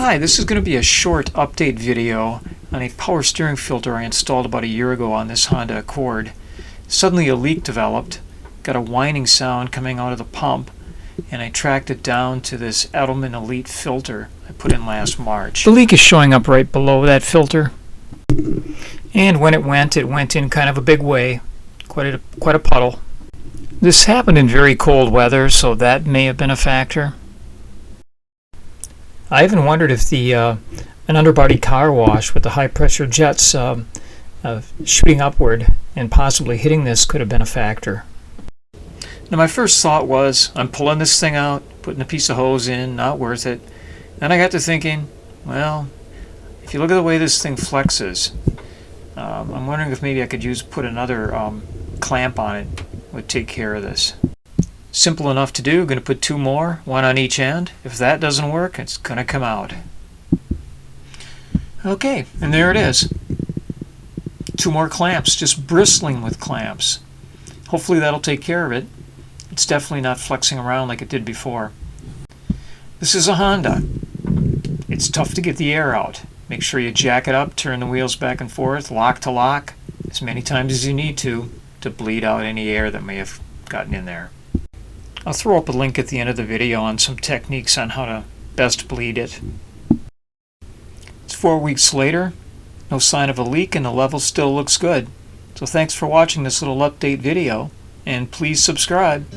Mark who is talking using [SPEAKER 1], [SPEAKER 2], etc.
[SPEAKER 1] Hi, this is going to be a short update video on a power steering filter I installed about a year ago on this Honda Accord. Suddenly a leak developed, got a whining sound coming out of the pump, and I tracked it down to this Edelmann Elite filter I put in last March. The leak is showing up right below that filter, and when it went in kind of a big way, quite a puddle. This happened in very cold weather, so that may have been a factor. I even wondered if an underbody car wash with the high pressure jets shooting upward and possibly hitting this could have been a factor. Now my first thought was, I'm pulling this thing out, putting a piece of hose in, not worth it. Then I got to thinking, well, if you look at the way this thing flexes, I'm wondering if maybe I could put another clamp on it, would take care of this. Simple enough to do. Going to put two more, one on each end. If that doesn't work, it's going to come out. Okay, and there it is. Two more clamps, just bristling with clamps. Hopefully that'll take care of it. It's definitely not flexing around like it did before. This is a Honda. It's tough to get the air out. Make sure you jack it up, turn the wheels back and forth, lock to lock, as many times as you need to bleed out any air that may have gotten in there. I'll throw up a link at the end of the video on some techniques on how to best bleed it. It's 4 weeks later, no sign of a leak, and the level still looks good. So thanks for watching this little update video, and please subscribe.